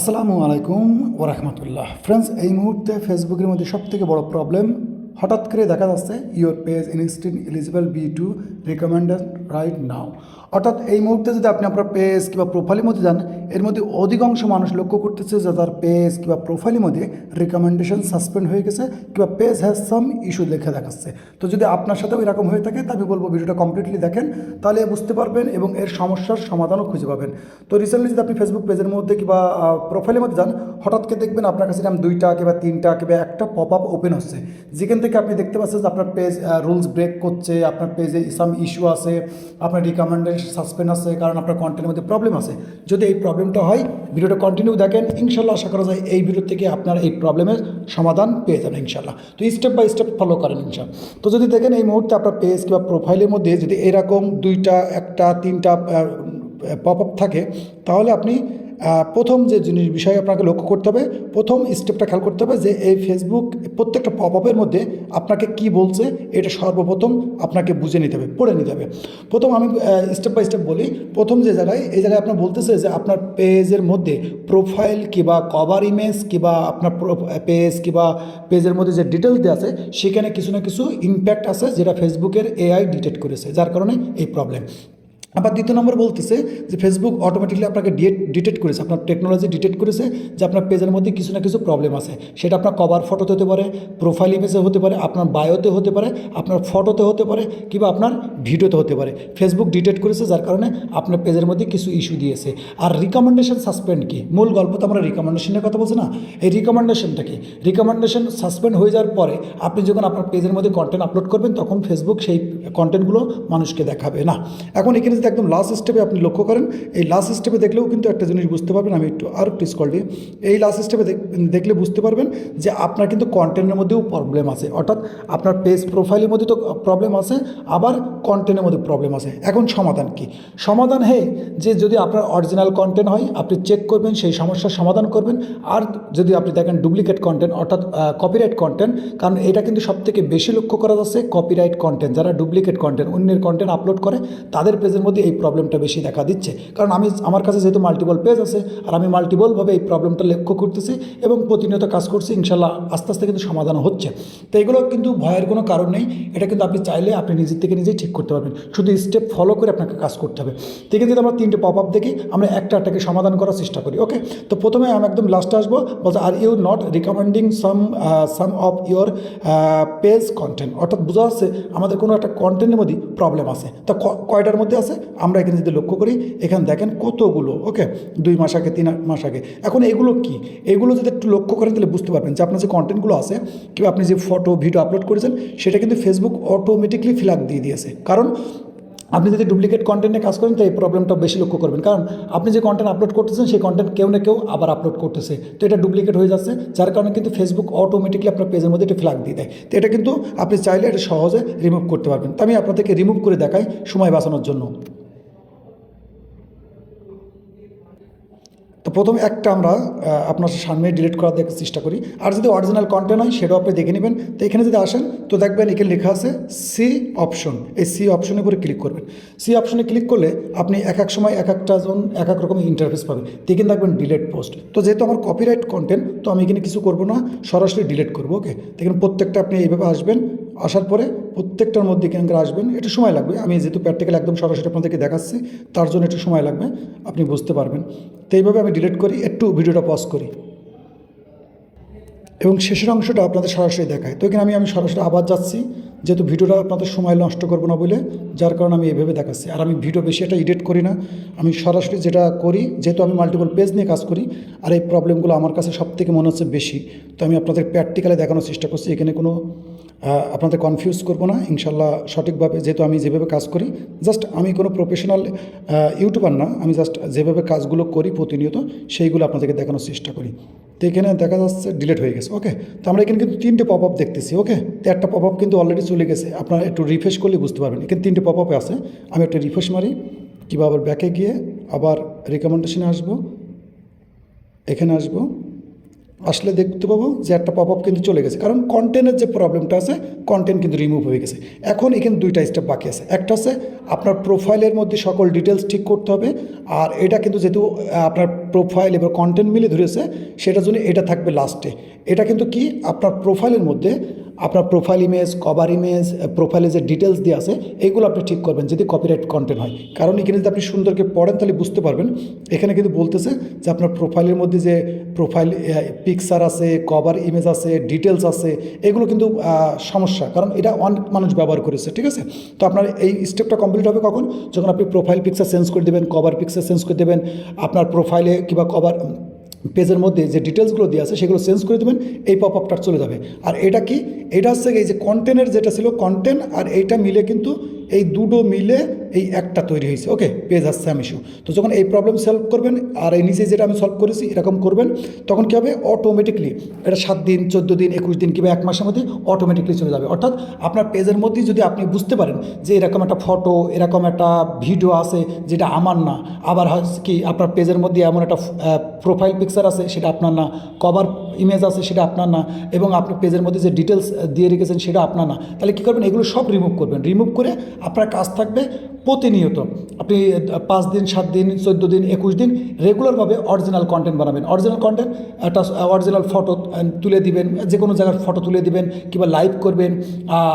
আসসালামু আলাইকুম ওরহমতুল্লাহ ফ্রেন্ডস, এই মুহূর্তে ফেসবুকের মধ্যে সবথেকে বড় প্রবলেম হঠাৎ করে দেখা যাচ্ছে your page is still eligible be to recommended right now. অর্থাৎ এই মুহূর্তে যদি আপনি আপনার পেজ কিংবা প্রোফাইলের মধ্যে যান, এর মধ্যে অধিকাংশ মানুষ লক্ষ্য করতেছে যে তার পেজ কিংবা প্রোফাইলের মধ্যে রিকমেন্ডেশন সাসপেন্ড হয়ে গেছে কিংবা পেজ হ্যাজ সাম ইস্যু লেখা দেখাচ্ছে। তো যদি আপনার সাথেও এরকম হয়ে থাকে তাহলে বলবো ভিডিওটা কমপ্লিটলি দেখেন, তাহলে বুঝতে পারবেন এবং এর সমস্যার সমাধানও খুঁজে পাবেন। তো রিসেন্টলি যদি আপনি ফেসবুক পেজের মধ্যে কিংবা প্রোফাইলের মধ্যে যান, হঠাৎ করে দেখবেন আপনার কাছে এরকম দুইটা কিংবা তিনটা কিংবা একটা পপ আপ ওপেন হচ্ছে, যেখান থেকে আপনি দেখতে পাচ্ছেন যে আপনার পেজ রুলস ব্রেক করছে, আপনার পেজে সাম ইস্যু আছে, আপনার রিকমেন্ডেশন সাসপেন্ড আছে, কারণ আপনার কন্টেন্টের মধ্যে প্রবলেম আছে। যদি এই প্রবলেমটা হয়, ভিডিওটা কন্টিনিউ দেখেন, ইনশাল্লাহ আশা করা যায় এই ভিডিও থেকে আপনার এই প্রবলেমের সমাধান পেয়ে যাবেন ইনশাল্লাহ। তো স্টেপ বাই স্টেপ ফলো করেন ইনশাল্লাহ। তো যদি দেখেন এই মুহূর্তে আপনার পেজ কিংবা প্রোফাইলের মধ্যে যদি এরকম দুইটা একটা তিনটা পপ আপ থাকে, তাহলে আপনি প্রথম যে জিনিস বিষয় আপনাকে লক্ষ্য করতে হবে, প্রথম স্টেপটা খেয়াল করতে হবে যে এই ফেসবুক প্রত্যেকটা পপ আপের মধ্যে আপনাকে কি বলছে এটা সর্বপ্রথম আপনাকে বুঝে নিতে হবে, পড়ে নিতে হবে। প্রথম আমি স্টেপ বাই স্টেপ বলি। প্রথম যে জায়গায়, এই জায়গায় আপনার বলতেছে যে আপনার পেজের মধ্যে প্রোফাইল কিংবা কভার ইমেজ কিংবা আপনার পেজ কিংবা পেজের মধ্যে যে ডিটেলস দেওয়া আছে সেখানে কিছু না কিছু ইম্প্যাক্ট আছে, যেটা ফেসবুকের এআই ডিটেক্ট করেছে, যার কারণে এই প্রবলেম। আবার দ্বিতীয় নম্বর বলতেছে যে ফেসবুক অটোমেটিকলি আপনাকে ডিটেক্ট করেছে, আপনার টেকনোলজি ডিটেক্ট করেছে যে আপনার পেজের মধ্যে কিছু না কিছু প্রবলেম আছে। সেটা আপনার কভার ফটোতে হতে পারে, প্রোফাইল ইমেজে হতে পারে, আপনার বায়োতে হতে পারে, আপনার ফটোতে হতে পারে, কিংবা আপনার ভিডিওতে হতে পারে। ফেসবুক ডিটেক্ট করেছে, যার কারণে আপনার পেজের মধ্যে কিছু ইস্যু দিয়েছে। আর রিকমেন্ডেশন সাসপেন্ড কি, মূল গল্প তো আমরা রিকমেন্ডেশনের কথা বলছি না। এই রিকমেন্ডেশনটা কি, রিকমেন্ডেশন সাসপেন্ড হয়ে যাওয়ার পরে আপনি যখন আপনার পেজের মধ্যে কন্টেন্ট আপলোড করবেন, তখন ফেসবুক সেই কন্টেন্টগুলো মানুষকে দেখাবে না। এখন এখানে যদি একদম লাস্ট স্টেপে আপনি লক্ষ্য করেন, এই লাস্ট স্টেপে দেখলেও কিন্তু একটা জিনিস বুঝতে পারবেন। আমি একটু স্ক্রল দিই, এই লাস্ট স্টেপে দেখলে বুঝতে পারবেন যে আপনার কিন্তু কন্টেন্টের মধ্যেও প্রবলেম আছে। অর্থাৎ আপনার পেজ প্রোফাইলের মধ্যে তো প্রবলেম আছে, আবার কন্টেন্টের মধ্যে প্রবলেম আছে। এখন সমাধান কি? সমাধান যে যদি আপনার অরিজিনাল কন্টেন্ট হয়, আপনি চেক করবেন, সেই সমস্যার সমাধান করবেন। আর যদি আপনি দেখেন ডুপ্লিকেট কন্টেন্ট অর্থাৎ কপিরাইট কন্টেন্ট, কারণ এটা কিন্তু সবথেকে বেশি লক্ষ্য করা যাচ্ছে কপিরাইট কন্টেন্ট, যারা ডুপ্লিকেট কন্টেন্ট অন্যের কন্টেন্ট আপলোড করে তাদের পেজের মধ্যে এই প্রবলেমটা বেশি দেখা দিচ্ছে। কারণ আমার কাছে যেহেতু মাল্টিপল পেজ আছে, আর আমি মাল্টিপলভাবে এই প্রবলেমটা লক্ষ্য করতেছি এবং প্রতিনিয়ত কাজ করছি, ইনশাল্লাহ আস্তে আস্তে কিন্তু সমাধান হচ্ছে। তো এগুলো কিন্তু ভয়ের কোনো কারণ নেই, এটা কিন্তু আপনি চাইলে আপনি নিজের থেকে নিজেই ঠিক করতে পারবেন, শুধু স্টেপ ফলো করে আপনাকে কাজ করতে হবে। তো এখানে যদি আমরা তিনটে পপ আপ দেখি, আমরা একটাকে সমাধান করার চেষ্টা করি। ওকে, তো প্রথমে আমি একদম লাস্টে আসবো, বলছে are you not recommending some of your page content. অর্থাৎ বোঝা যাচ্ছে আমাদের কোনো একটা কন্টেন্টের মধ্যে প্রবলেম আছে। তো কয়টার মধ্যে আছে আমরা এখানে যদি লক্ষ্য করি, এখানে দেখেন কতগুলো। ওকে, 2 মাস আগে, 3 মাস আগে। এখন এগুলো কি, এগুলো যদি একটু লক্ষ্য করেন তাহলে বুঝতে পারবেন যে আপনার যে কন্টেন্টগুলো আছে কিংবা আপনি যে ফটো ভিডিও আপলোড করেছেন, সেটা কিন্তু ফেসবুক অটোমেটিকলি ফ্ল্যাগ দিয়ে দিয়েছে। কারণ আপনি যদি ডুপ্লিকেট কন্টেন্টে কাজ করেন তো এই প্রবলেমটা বেশি লক্ষ্য করবেন, কারণ আপনি যে কন্টেন্ট আপলোড করতেছেন সেই কন্টেন্ট কেউ না কেউ আবার আপলোড করতেছে, তো এটা ডুপ্লিকেট হয়ে যাচ্ছে, যার কারণে কিন্তু ফেসবুক অটোমেটিকলি আপনার পেজের মধ্যে একটা ফ্ল্যাগ দিয়ে দেয়। তো এটা কিন্তু আপনি চাইলে এটা সহজে রিমুভ করতে পারবেন। তো আমি আপনাদেরকে রিমুভ করে দেখাই সময় বাঁচানোর জন্য। তো প্রথমে একটা আমরা আপনার সামনে ডিলিট করার দেখার চেষ্টা করি। আর যদি অরিজিনাল কন্টেন্ট হয় সেটাও আপনি দেখে নেবেন। তো এখানে যদি আসেন তো দেখবেন এখানে লেখা আছে সি অপশন। এই সি অপশনের উপরে ক্লিক করবেন। সি অপশনে ক্লিক করলে আপনি এক এক সময় এক একটা জন এক এক রকম ইন্টারফেস পাবেন। দেখেন দেখবেন ডিলিট পোস্ট। তো যেহেতু আমার কপিরাইট কন্টেন্ট, তো আমি এখানে কিছু করবো না, সরাসরি ডিলিট করবো। ওকে, দেখেন প্রত্যেকটা আপনি এইভাবে আসবেন, আসার পরে প্রত্যেকটার মধ্যে এখানকার আসবেন, একটু সময় লাগবে। আমি যেহেতু প্র্যাকটিক্যাল একদম সরাসরি আপনাদেরকে দেখাচ্ছি, তার জন্য একটু সময় লাগবে, আপনি বুঝতে পারবেন। তো এইভাবে আমি ডিলিট করি, একটু ভিডিওটা পজ করি এবং শেষের অংশটা আপনাদের সরাসরি দেখায়। তো এখানে আমি সরাসরি আবার যাচ্ছি, যেহেতু ভিডিওটা আপনাদের সময় নষ্ট করবো না বলে, যার কারণে আমি এইভাবে দেখাচ্ছি। আর আমি ভিডিও বেশি একটা এডিট করি না, আমি সরাসরি যেটা করি, যেহেতু আমি মাল্টিপল পেজ নিয়ে কাজ করি আর এই প্রবলেমগুলো আমার কাছে সবথেকে মনে হচ্ছে বেশি, তো আমি আপনাদের প্র্যাকটিক্যালে দেখানোর চেষ্টা করছি। এখানে কোনো আপনাদের কনফিউজ করবো না ইনশাল্লাহ, সঠিকভাবে, যেহেতু আমি যেভাবে কাজ করি, জাস্ট আমি কোনো প্রফেশনাল ইউটিউবার না, আমি জাস্ট যেভাবে কাজগুলো করি প্রতিনিয়ত সেইগুলো আপনাদেরকে দেখানোর চেষ্টা করি। তো এখানে দেখা যাচ্ছে ডিলিট হয়ে গেছে। ওকে, তো আমরা এখানে কিন্তু 3টে পপ আপ দেখতেছি। ওকে, তো একটা পপ আপ কিন্তু অলরেডি চলে গেছে, আপনারা একটু রিফ্রেশ করলে বুঝতে পারবেন। এখানে 3টে পপ আপ আছে, আমি একটা রিফ্রেশ মারি কিংবা আবার ব্যাকে গিয়ে আবার রিকমেন্ডেশনে আসবো, এখানে আসবো, আসলে দেখতে পাবো যে একটা পপ আপ কিন্তু চলে গেছে, কারণ কন্টেন্টের যে প্রবলেমটা আছে কন্টেন্ট কিন্তু রিমুভ হয়ে গেছে। এখন এখানে দুইটা স্টেপ বাকি আছে। একটা হচ্ছে আপনার প্রোফাইলের মধ্যে সকল ডিটেলস ঠিক করতে হবে, আর এটা কিন্তু যেহেতু আপনার প্রোফাইল এবার কন্টেন্ট মিলে ধরেছে সেটার জন্য এটা থাকবে লাস্টে। এটা কিন্তু কি আপনার প্রোফাইলের মধ্যে আপনার প্রোফাইল ইমেজ, কভার ইমেজ, প্রোফাইলে যে ডিটেলস দিয়ে আছে এইগুলো আপনি ঠিক করবেন যদি কপিরাইট কন্টেন্ট হয়। কারণ এখানে যদি আপনি সুন্দরকে পড়েন তাহলে বুঝতে পারবেন এখানে কিন্তু বলতেছে যে আপনার প্রোফাইলের মধ্যে যে প্রোফাইল পিকচার আছে, কভার ইমেজ আছে, ডিটেলস আছে, এগুলো কিন্তু সমস্যা, কারণ এটা অনেক মানুষ ব্যবহার করেছে, ঠিক আছে। তো আপনার এই স্টেপটা কমপ্লিট হবে কখন? যখন আপনি প্রোফাইল পিকচার চেঞ্জ করে দেবেন, কভার পিকচার চেঞ্জ করে দেবেন, আপনার প্রোফাইলে কিংবা কভার পেজের মধ্যে যে ডিটেলসগুলো দেওয়া আছে সেগুলো চেঞ্জ করে দেবেন, এই পপ আপটা চলে যাবে। আর এটা কি, এটা হচ্ছে এই যে কন্টেন্টের যেটা ছিল কন্টেন্ট আর এইটা মিলে কিন্তু এই দুটো মিলে এই একটা তৈরি হয়েছে, ওকে, পেজ আসছে আমি ইস্যু। তো যখন এই প্রবলেম সলভ করবেন আর এই নিচে যেটা আমি সলভ করেছি এরকম করবেন, তখন কী হবে, অটোমেটিকলি এটা 7 দিন, 14 দিন, 21 দিন কিংবা 1 মাসের মধ্যে অটোমেটিকলি চলে যাবে। অর্থাৎ আপনার পেজের মধ্যেই যদি আপনি বুঝতে পারেন যে এরকম একটা ফটো, এরকম একটা ভিডিও আছে যেটা আমার না, আবার কি আপনার পেজের মধ্যে এমন একটা প্রোফাইল পিকচার আছে সেটা আপনার না, কভার ইমেজ আছে সেটা আপনার না, এবং আপনি পেজের মধ্যে যে ডিটেলস দিয়ে রেখেছেন সেটা আপনার না, তাহলে কী করবেন, এগুলো সব রিমুভ করবেন। রিমুভ করে আপনার কাজ থাকবে প্রতিনিয়ত আপনি 5 দিন, 7 দিন, 14 দিন, 21 দিন রেগুলারভাবে অরিজিনাল কন্টেন্ট বানাবেন। অরিজিনাল কন্টেন্ট একটা অরিজিনাল ফটো তুলে দিবেন, যে কোনো জায়গার ফটো তুলে দিবেন কিংবা লাইভ করবেন।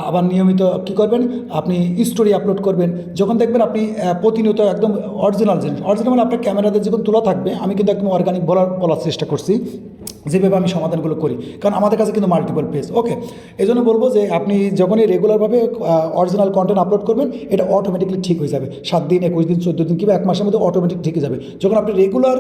আবার নিয়মিত কী করবেন, আপনি স্টোরি আপলোড করবেন। যখন দেখবেন আপনি প্রতিনিয়ত একদম অরিজিনাল জিনিস, অরিজিনাল মানে আপনার ক্যামেরাতে যখন তোলা থাকবে, আমি কিন্তু একদম অর্গানিক বলার চেষ্টা করছি যেভাবে আমি সমাধানগুলো করি, কারণ আমাদের কাছে কিন্তু মাল্টিপল পেজ, ওকে। এই জন্য বলবো যে আপনি যখনই রেগুলারভাবে অরিজিনাল কন্টেন্ট আপলোড করবেন এটা অটোমেটিকলি ঠিক হয়ে যাবে। 7 দিন, 21 দিন, 14 দিন কিংবা 1 মাসের মধ্যে অটোমেটিক ঠিক হয়ে যাবে। যখন আপনি রেগুলার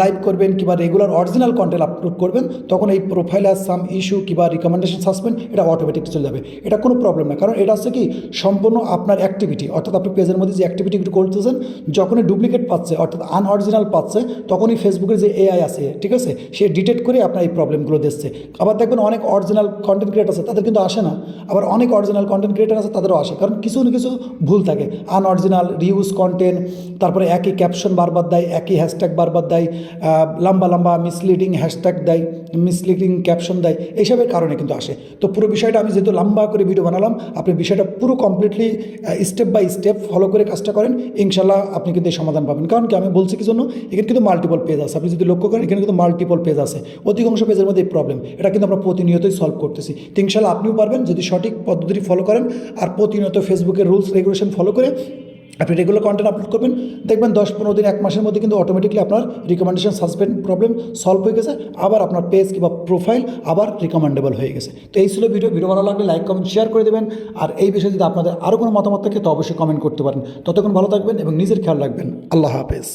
লাইভ করবেন কিংবা রেগুলার অরিজিনাল কন্টেন্ট আপলোড করবেন, তখন এই প্রোফাইল আর সাম ইস্যু কিংবা রিকমেন্ডেশন সাসপেন্ড এটা অটোমেটিক চলে যাবে। এটা কোনো প্রবলেম না, কারণ এটা হচ্ছে কি সম্পূর্ণ আপনার অ্যাক্টিভিটি, অর্থাৎ আপনি পেজের মধ্যে যে অ্যাক্টিভিটিগুলো করতেছেন যখনই ডুপ্লিকেট পাচ্ছে অর্থাৎ আনঅরিজিনাল পাচ্ছে, তখনই ফেসবুকের যে এআই আছে, ঠিক আছে, সে ডিটেক্ট করে আপনার এই প্রবলেমগুলো দিচ্ছে। আবার দেখবেন অনেক অরিজিনাল কন্টেন্ট ক্রিয়েটার আছে তাদের কিন্তু আসে না, আবার অনেক অরিজিনাল কন্টেন্ট ক্রিয়েটার আছে তাদেরও আসে, কারণ কিছু না কিছু ভুল থাকে। আনঅরিজিনাল, রিউজ কন্টেন্ট, তারপরে একই ক্যাপশন বারবার দেয়, একই হ্যাশট্যাগ বারবার দেয়, লম্বা লম্বা মিসলিডিং হ্যাশট্যাগ দেয়, মিসলিডিং ক্যাপশন দেয়, এইসবের কারণে কিন্তু আসে। তো পুরো বিষয়টা আমি যেহেতু লম্বা করে ভিডিও বানালাম, আপনি বিষয়টা পুরো completely step by step follow করে কাজটা করেন, ইনশাল্লাহ আপনি কিন্তু এই সমাধান পাবেন। কারণ কি আমি বলছি কি জন্য, এখানে কিন্তু মাল্টিপল পেজ আছে, আপনি যদি লক্ষ্য করেন এখানে কিন্তু মাল্টিপল পেজ আছে, অধিকাংশ পেজের মধ্যে এই প্রবলেম, এটা কিন্তু আমরা প্রতিনিয়তই সলভ করতেছি। তো ইনশাল্লাহ আপনিও পারবেন যদি সঠিক পদ্ধতি ফলো করেন আর প্রতিনিয়ত ফেসবুকের রুলস রেগুলেশন ফলো করে আপনি রেগুলার কন্টেন্ট আপলোড করবেন, দেখবেন 10-15 দিন, 1 মাসের মধ্যে কিন্তু অটোমেটিকলি আপনার রিকমেন্ডেশন সাসপেন্ড প্রবলেম সলভ হয়ে গেছে, আবার আপনার পেজ কিংবা প্রোফাইল আবার রিকমেন্ডেবল হয়ে গেছে। তো এই ছিল ভিডিও ভালো লাগলে লাইক, কমেন্ট, শেয়ার করে দেবেন। আর এই বিষয়ে যদি আপনাদের আরও কোনো মতামত থাকে তো অবশ্যই কমেন্ট করতে পারেন। ততক্ষণ ভালো থাকবেন এবং নিজের খেয়াল রাখবেন। আল্লাহ হাফেজ।